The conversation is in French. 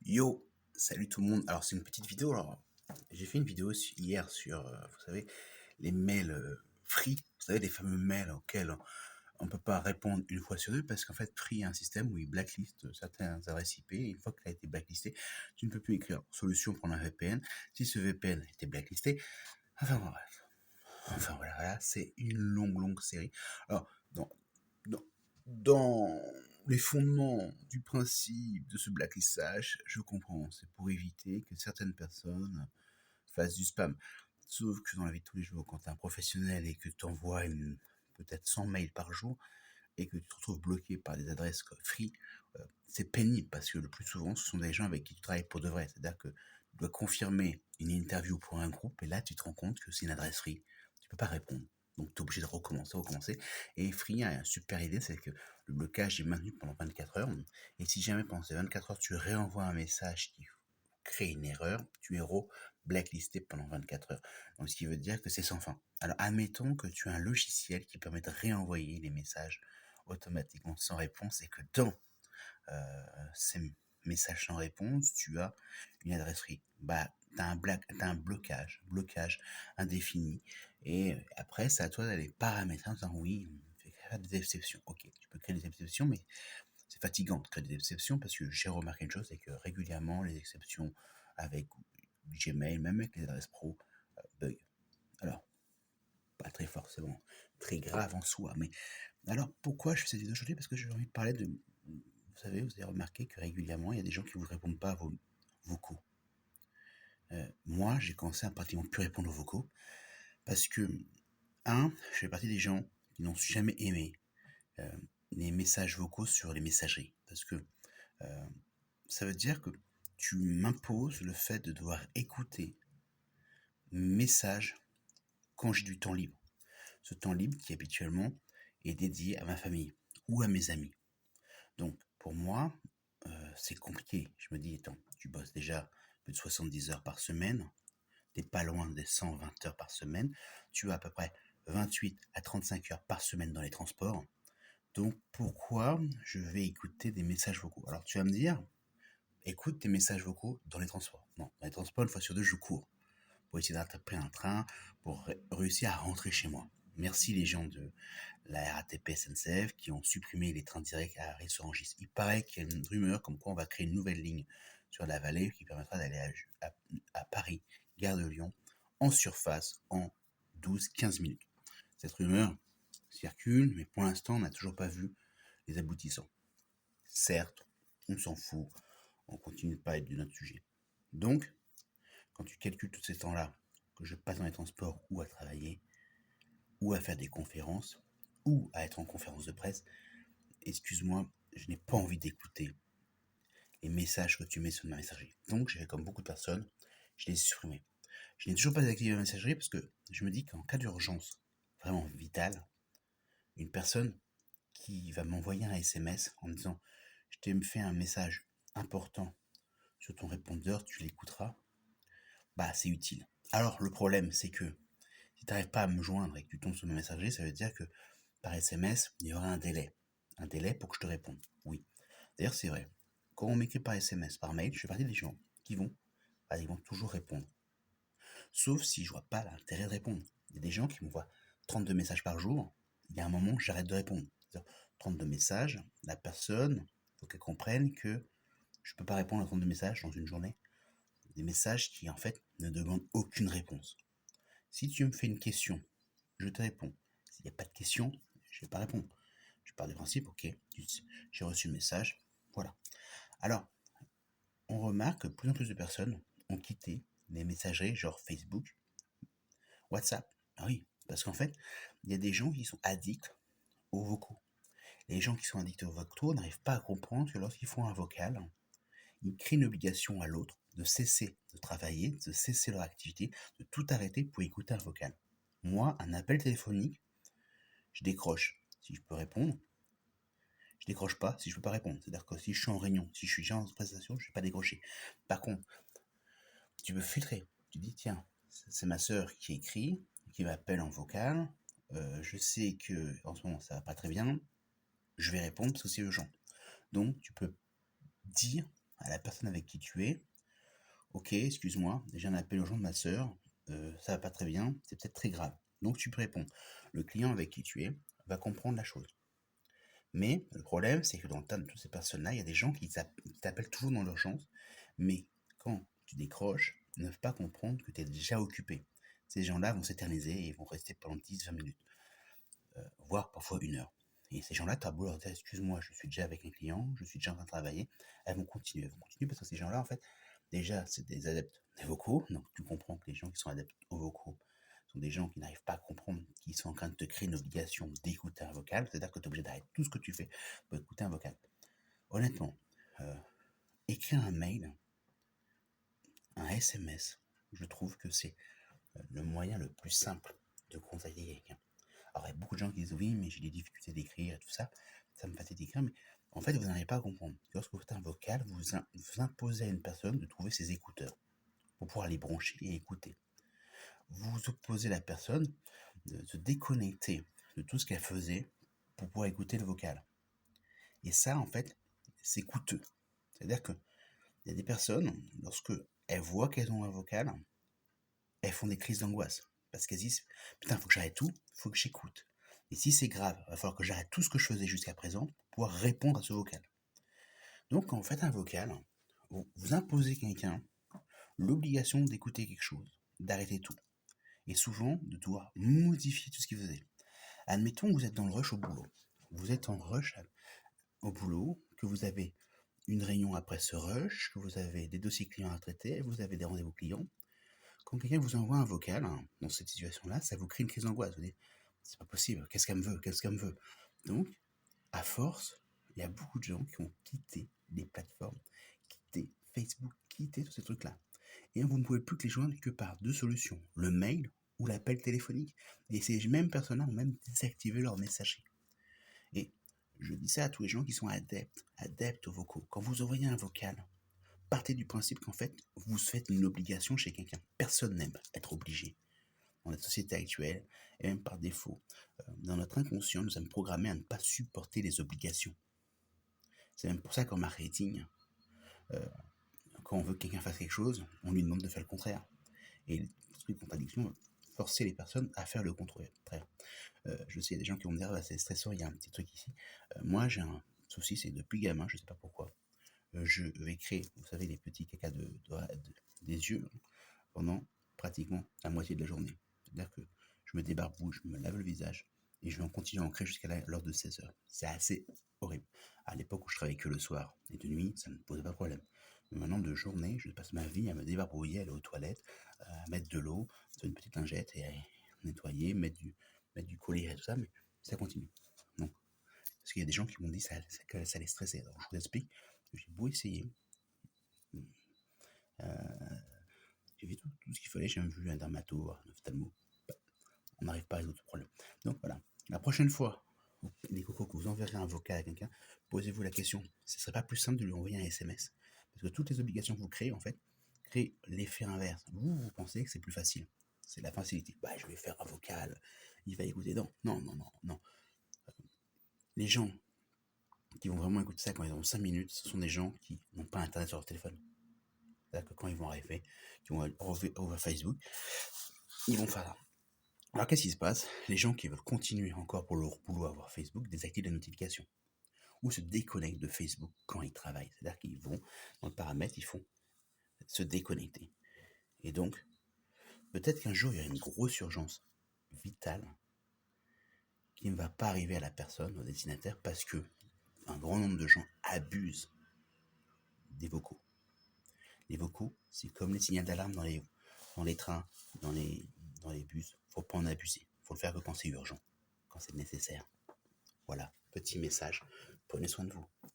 Yo, salut tout le monde. Alors c'est une petite vidéo. Alors j'ai fait une vidéo hier sur, vous savez, les mails Free. Vous savez, les fameux mails auxquels on ne peut pas répondre une fois sur deux parce qu'en fait Free a un système où il blacklist certains adresses IP. Et une fois qu'il a été blacklisté, tu ne peux plus écrire solution pour un VPN. Si ce VPN a été blacklisté, enfin bon, bref. Enfin voilà, c'est une longue série. Alors dans, dans les fondements du principe de ce blacklistage, je comprends. C'est pour éviter que certaines personnes fassent du spam. Sauf que dans la vie de tous les jours, quand tu es un professionnel et que tu envoies peut-être 100 mails par jour et que tu te retrouves bloqué par des adresses free, c'est pénible parce que le plus souvent, ce sont des gens avec qui tu travailles pour de vrai. C'est-à-dire que tu dois confirmer une interview pour un groupe et là, tu te rends compte que c'est une adresse free. Tu peux pas répondre. Donc, tu es obligé de recommencer. Et Free a une super idée, c'est que le blocage est maintenu pendant 24 heures. Et si jamais pendant ces 24 heures, tu réenvoies un message qui crée une erreur, tu es blacklisté pendant 24 heures. Donc, ce qui veut dire que c'est sans fin. Alors, admettons que tu as un logiciel qui permet de réenvoyer les messages automatiquement sans réponse et que dans ces messages sans réponse, tu as une adresse free. Bah, t'as un blocage indéfini. Et après, c'est à toi d'aller paramétrer en disant oui, on fait faire des exceptions. Ok, tu peux créer des exceptions, mais c'est fatigant de créer des exceptions parce que j'ai remarqué une chose, c'est que régulièrement, les exceptions avec Gmail, même avec les adresses pro, bug. Alors, pas très forcément très grave en soi, mais alors pourquoi je fais cette vidéo aujourd'hui? Parce que j'ai envie de parler de... Vous savez, vous avez remarqué que régulièrement, il y a des gens qui ne vous répondent pas à vos vocaux. Moi, j'ai commencé à pratiquement plus répondre aux vocaux parce que, je fais partie des gens qui n'ont jamais aimé euh, les messages vocaux sur les messageries. Parce que euh, ça veut dire que tu m'imposes le fait de devoir écouter mes messages quand j'ai du temps libre. Ce temps libre qui habituellement est dédié à ma famille ou à mes amis. Donc, pour moi, c'est compliqué. Je me dis, attends, tu bosses déjà plus de 70 heures par semaine, t'es pas loin des 120 heures par semaine, tu as à peu près 28 à 35 heures par semaine dans les transports. Donc, pourquoi je vais écouter des messages vocaux? Alors, tu vas me dire, écoute tes messages vocaux dans les transports. Non, dans les transports, une fois sur deux, je cours pour essayer d'attraper un train, pour réussir à rentrer chez moi. Merci les gens de la RATP SNCF qui ont supprimé les trains directs à Arrêt-sur-Rungis. Il paraît qu'il y a une rumeur comme quoi on va créer une nouvelle ligne sur la vallée qui permettra d'aller à Paris, gare de Lyon, en surface en 12-15 minutes. Cette rumeur circule, mais pour l'instant, on n'a toujours pas vu les aboutissants. Certes, on s'en fout, on continue de parler de notre sujet. Donc, quand tu calcules tous ces temps-là que je passe dans les transports ou à travailler, ou à faire des conférences, ou à être en conférence de presse, excuse-moi, je n'ai pas envie d'écouter les messages que tu mets sur ma messagerie. Donc, j'ai fait comme beaucoup de personnes, je les ai supprimés. Je n'ai toujours pas désactivé ma messagerie parce que je me dis qu'en cas d'urgence vraiment vitale, une personne qui va m'envoyer un SMS en me disant je t'ai fait un message important sur ton répondeur, tu l'écouteras, bah c'est utile. Alors le problème c'est que si tu n'arrives pas à me joindre et que tu tombes sur ma messagerie, ça veut dire que par SMS, il y aura un délai. Un délai pour que je te réponde. Oui. D'ailleurs, c'est vrai. Quand on m'écrit par SMS, par mail, je fais partie des gens qui vont, ils vont toujours répondre. Sauf si je vois pas l'intérêt de répondre. Il y a des gens qui m'envoient 32 messages par jour. Il y a un moment, j'arrête de répondre. 32 messages, la personne, il faut qu'elle comprenne que je ne peux pas répondre à 32 messages dans une journée. Des messages qui, en fait, ne demandent aucune réponse. Si tu me fais une question, je te réponds. S'il n'y a pas de question, je ne vais pas répondre. Je pars du principe, ok, j'ai reçu le message, voilà. Alors, on remarque que de plus en plus de personnes ont quitté les messageries genre Facebook, WhatsApp. Ah oui, parce qu'en fait, il y a des gens qui sont addicts aux vocaux. Les gens qui sont addicts aux vocaux n'arrivent pas à comprendre que lorsqu'ils font un vocal, ils créent une obligation à l'autre de cesser de travailler, de cesser leur activité, de tout arrêter pour écouter un vocal. Moi, un appel téléphonique, je décroche si je peux répondre, je décroche pas si je peux pas répondre. C'est-à-dire que si je suis en réunion, si je suis déjà en prestation, je vais pas décrocher. Par contre, tu peux filtrer. Tu dis, tiens, c'est ma sœur qui écrit, qui m'appelle en vocal. Je sais que en ce moment ça va pas très bien. Je vais répondre parce que c'est urgent. Donc tu peux dire à la personne avec qui tu es: «OK, excuse-moi, j'ai un appel urgent de ma sœur, ça va pas très bien, c'est peut-être très grave». Donc tu peux répondre. Le client avec qui tu es va comprendre la chose. Mais le problème, c'est que dans le tas de toutes ces personnes-là, il y a des gens qui t'appellent toujours dans l'urgence, mais quand tu décroches, ils ne peuvent pas comprendre que tu es déjà occupé. Ces gens-là vont s'éterniser et vont rester pendant 10-20 minutes, voire parfois 1 heure. Et ces gens-là, tu as beau leur dire: «Excuse-moi, je suis déjà avec un client, je suis déjà en train de travailler», elles vont continuer parce que ces gens-là, en fait, déjà, c'est des adeptes des vocaux, donc tu comprends que les gens qui sont adeptes aux vocaux sont des gens qui n'arrivent pas à comprendre qu'ils sont en train de te créer une obligation d'écouter un vocal, c'est-à-dire que tu es obligé d'arrêter tout ce que tu fais pour écouter un vocal. Honnêtement, euh, écrire un mail, un SMS, je trouve que c'est le moyen le plus simple de contacter quelqu'un. Alors, il y a beaucoup de gens qui disent: «Oui, mais j'ai des difficultés d'écrire et tout ça, ça me fatigue d'écrire», mais en fait, vous n'arrivez pas à comprendre. Lorsque vous faites un vocal, vous imposez à une personne de trouver ses écouteurs pour pouvoir les brancher et écouter. Vous opposez la personne de se déconnecter de tout ce qu'elle faisait pour pouvoir écouter le vocal. Et ça, en fait, c'est coûteux. C'est-à-dire qu'il y a des personnes, lorsque elles voient qu'elles ont un vocal, elles font des crises d'angoisse. Parce qu'elles disent: putain, il faut que j'arrête tout, il faut que j'écoute. Et si c'est grave, il va falloir que j'arrête tout ce que je faisais jusqu'à présent pour pouvoir répondre à ce vocal. Donc, quand vous faites un vocal, vous imposez quelqu'un l'obligation d'écouter quelque chose, d'arrêter tout. Et souvent, de devoir modifier tout ce qu'il faisait. Admettons que vous êtes dans le rush au boulot. Vous êtes en rush au boulot, que vous avez une réunion après ce rush, que vous avez des dossiers clients à traiter, vous avez des rendez-vous clients. Quand quelqu'un vous envoie un vocal, hein, dans cette situation-là, ça vous crée une crise d'angoisse. Vous dites: c'est pas possible, qu'est-ce qu'elle me veut, qu'est-ce qu'elle me veut. Donc, à force, il y a beaucoup de gens qui ont quitté les plateformes, quitté Facebook, quitté tous ces trucs-là. Et vous ne pouvez plus que les joindre que par deux solutions: le mail ou l'appel téléphonique. Et ces mêmes personnes-là ont même désactivé leur messagerie. Et je dis ça à tous les gens qui sont adeptes aux vocaux. Quand vous envoyez un vocal, partez du principe qu'en fait, vous faites une obligation chez quelqu'un. Personne n'aime être obligé. Dans notre société actuelle, et même par défaut, dans notre inconscient, nous sommes programmés à ne pas supporter les obligations. C'est même pour ça qu'en marketing, euh, quand on veut que quelqu'un fasse quelque chose, on lui demande de faire le contraire. Et l'esprit de contradiction va forcer les personnes à faire le contraire. Je sais, il y a des gens qui vont me dire: bah, c'est stressant, il y a un petit truc ici. Moi, j'ai un souci, c'est depuis gamin, je ne sais pas pourquoi. Je vais créer, vous savez, les petits cacas des yeux pendant pratiquement la moitié de la journée. C'est-à-dire que je me débarbouille, je me lave le visage et je vais en continuer à en créer jusqu'à l'heure de 16 heures. C'est assez horrible. À l'époque où je travaillais que le soir et de nuit, ça ne me posait pas de problème. Mais maintenant, de journée, je passe ma vie à me débarbouiller, aller aux toilettes, à mettre de l'eau, sur une petite lingette et à nettoyer, mettre du collier et tout ça, mais ça continue. Donc, parce qu'il y a des gens qui m'ont dit que ça les stressait. Alors, je vous explique, j'ai beau essayer, euh, j'ai fait tout ce qu'il fallait, j'ai même vu un dermato, un ophtalmo, on n'arrive pas à résoudre le problème. Donc voilà, la prochaine fois, les cocos, que vous enverrez un vocal à quelqu'un, posez-vous la question: ce serait pas plus simple de lui envoyer un SMS? Parce que toutes les obligations que vous créez, en fait, créent l'effet inverse. Vous pensez que c'est plus facile. C'est la facilité. Bah, je vais faire un vocal, il va écouter. Non, non, non, non, non. Les gens qui vont vraiment écouter ça quand ils ont 5 minutes, ce sont des gens qui n'ont pas internet sur leur téléphone. C'est-à-dire que quand ils vont arriver, qui vont over Facebook, ils vont faire ça. Alors qu'est-ce qui se passe? Les gens qui veulent continuer encore pour leur boulot à voir Facebook désactivent les notifications ou se déconnectent de Facebook quand ils travaillent. C'est-à-dire qu'ils vont dans le paramètre, ils font se déconnecter. Et donc, peut-être qu'un jour, il y a une grosse urgence vitale qui ne va pas arriver à la personne, au destinataire, parce que un grand nombre de gens abusent des vocaux. Les vocaux, c'est comme les signaux d'alarme dans les trains, dans les, dans les bus. Faut pas en abuser. Faut le faire que quand c'est urgent, quand c'est nécessaire. Voilà, petit message. Prenez soin de vous.